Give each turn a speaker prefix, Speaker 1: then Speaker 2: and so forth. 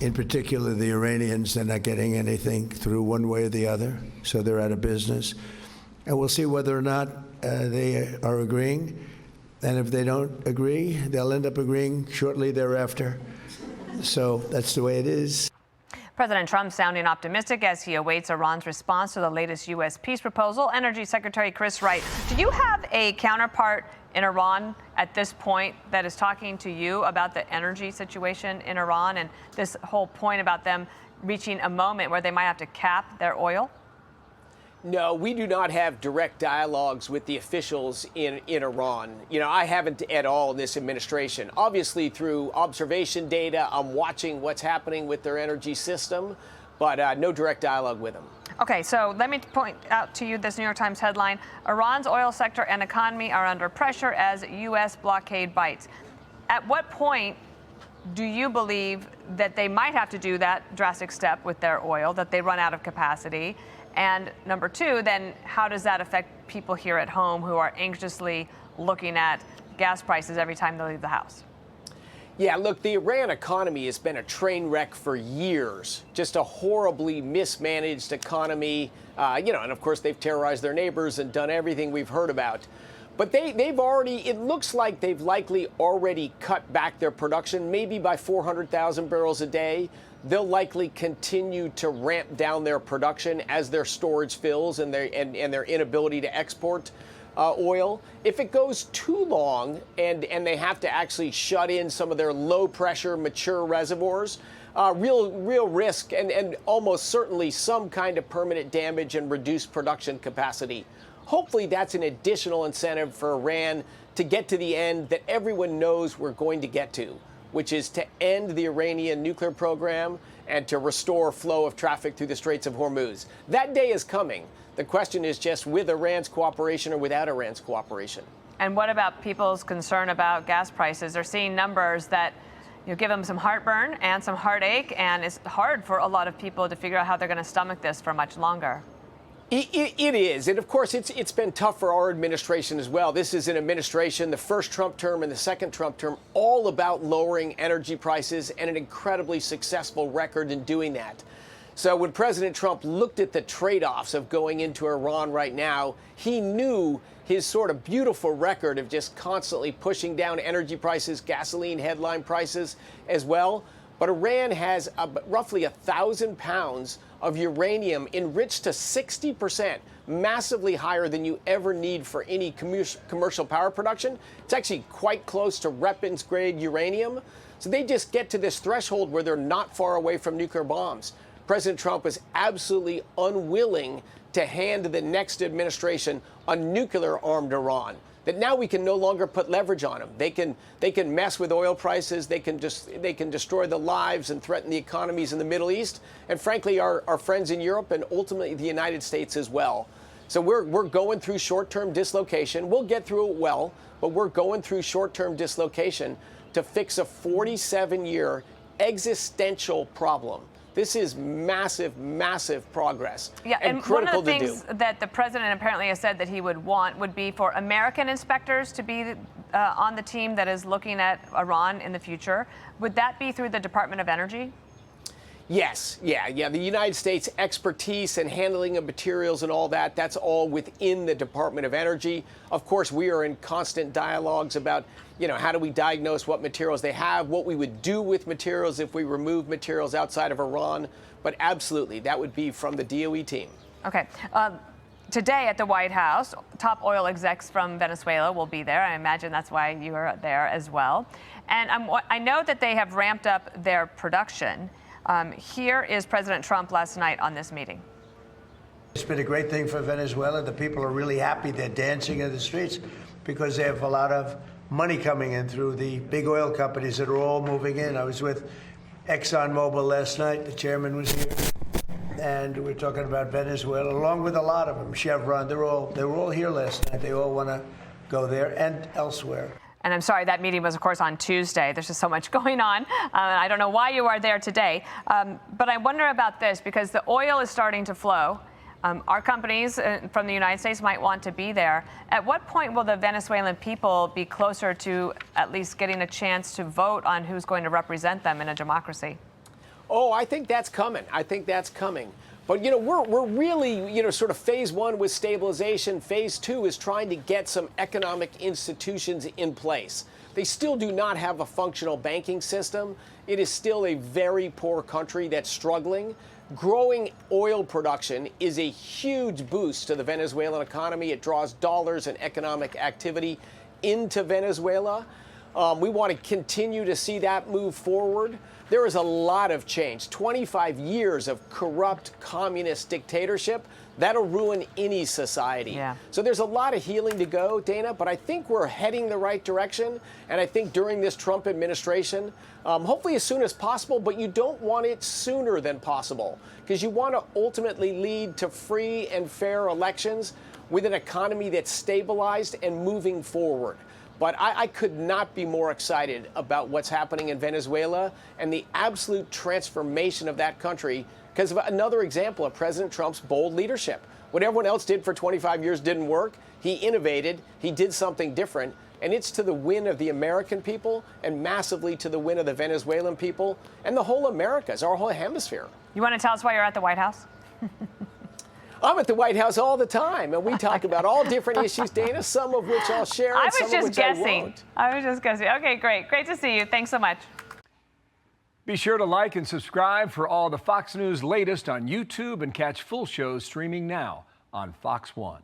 Speaker 1: In particular, the Iranians, they're not getting anything through one way or the other, so they're out of business. And we'll see whether or not they are agreeing. And if they don't agree, they'll end up agreeing shortly thereafter. So that's the way it is.
Speaker 2: President Trump sounding optimistic as he awaits Iran's response to the latest U.S. peace proposal. Energy Secretary Chris Wright, do you have a counterpart in Iran at this point that is talking to you about the energy situation in Iran and this whole point about them reaching a moment where they might have to cap their oil?
Speaker 3: No, we do not have direct dialogues with the officials in Iran. I haven't at all in this administration. Obviously, through observation data, I'm watching what's happening with their energy system, but no direct dialogue with them.
Speaker 2: Okay, so let me point out to you this New York Times headline: Iran's oil sector and economy are under pressure as U.S. blockade bites. At what point do you believe that they might have to do that drastic step with their oil, that they run out of capacity? And number two, then how does that affect people here at home who are anxiously looking at gas prices every time they leave the house?
Speaker 3: Yeah, look, the Iran economy has been a train wreck for years, just a horribly mismanaged economy. And of course, they've terrorized their neighbors and done everything we've heard about. But they've already, it looks like they've likely already cut back their production, maybe by 400,000 barrels a day. They'll likely continue to ramp down their production as their storage fills and their inability to export oil. If it goes too long and they have to actually shut in some of their low pressure mature reservoirs, real risk and almost certainly some kind of permanent damage and reduced production capacity. Hopefully that's an additional incentive for Iran to get to the end that everyone knows we're going to get to, which is to end the Iranian nuclear program and to restore flow of traffic through the Straits of Hormuz. That day is coming. The question is just with Iran's cooperation or without Iran's cooperation.
Speaker 2: And what about people's concern about gas prices? They're seeing numbers that give them some heartburn and some heartache, and it's hard for a lot of people to figure out how they're going to stomach this for much longer.
Speaker 3: It is. And of course, it's been tough for our administration as well. This is an administration, the first Trump term and the second Trump term, all about lowering energy prices and an incredibly successful record in doing that. So when President Trump looked at the trade-offs of going into Iran right now, he knew his sort of beautiful record of just constantly pushing down energy prices, gasoline headline prices as well. But Iran has roughly 1,000 pounds of uranium enriched to 60%, massively higher than you ever need for any commercial power production. It's actually quite close to weapons-grade uranium. So they just get to this threshold where they're not far away from nuclear bombs. President Trump was absolutely unwilling to hand the next administration a nuclear-armed Iran. That now we can no longer put leverage on them. They can mess with oil prices. They can destroy the lives and threaten the economies in the Middle East, and frankly, our friends in Europe and ultimately the United States as well. So we're going through short-term dislocation. We'll get through it well, but we're going through short-term dislocation to fix a 47-year existential problem. This is massive, massive progress.
Speaker 2: Yeah, and one of the things that the president apparently has said that he would want would be for American inspectors to be on the team that is looking at Iran in the future. Would that be through the Department of Energy?
Speaker 3: Yes, yeah. The United States expertise and handling of materials and all that, that's all within the Department of Energy. Of course, we are in constant dialogues about, how do we diagnose what materials they have, what we would do with materials if we remove materials outside of Iran. But absolutely, that would be from the DOE team.
Speaker 2: Okay. Today at the White House, top oil execs from Venezuela will be there. I imagine that's why you are there as well. And I know that they have ramped up their production. Here is President Trump last night on this meeting.
Speaker 1: It's been a great thing for Venezuela. The people are really happy. They're dancing in the streets because they have a lot of money coming in through the big oil companies that are all moving in. I was with ExxonMobil last night. The chairman was here. And we're talking about Venezuela, along with a lot of them. Chevron, they were all here last night. They all want to go there and elsewhere.
Speaker 2: And I'm sorry, that meeting was, of course, on Tuesday. There's just so much going on. I don't know why you are there today. But I wonder about this, because the oil is starting to flow. Our companies from the United States might want to be there. At what point will the Venezuelan people be closer to at least getting a chance to vote on who's going to represent them in a democracy?
Speaker 3: Oh, I think that's coming. I think that's coming. But, we're really, sort of phase one was stabilization. Phase two is trying to get some economic institutions in place. They still do not have a functional banking system. It is still a very poor country that's struggling. Growing oil production is a huge boost to the Venezuelan economy. It draws dollars and economic activity into Venezuela. We want to continue to see that move forward. There is a lot of change. 25 years of corrupt communist dictatorship, that'll ruin any society.
Speaker 2: Yeah.
Speaker 3: So there's a lot of healing to go, Dana, but I think we're heading the right direction. And I think during this Trump administration, hopefully as soon as possible, but you don't want it sooner than possible because you want to ultimately lead to free and fair elections with an economy that's stabilized and moving forward. But I could not be more excited about what's happening in Venezuela and the absolute transformation of that country because of another example of President Trump's bold leadership. What everyone else did for 25 years didn't work. He innovated. He did something different. And it's to the win of the American people and massively to the win of the Venezuelan people and the whole Americas, our whole hemisphere.
Speaker 2: You want to tell us why you're at the White House?
Speaker 3: I'm at the White House all the time, and we talk about all different issues, Dana, some of which I'll share and some of which I won't.
Speaker 2: I was just guessing. Okay, great. Great to see you. Thanks so much.
Speaker 4: Be sure to like and subscribe for all the Fox News latest on YouTube and catch full shows streaming now on Fox One.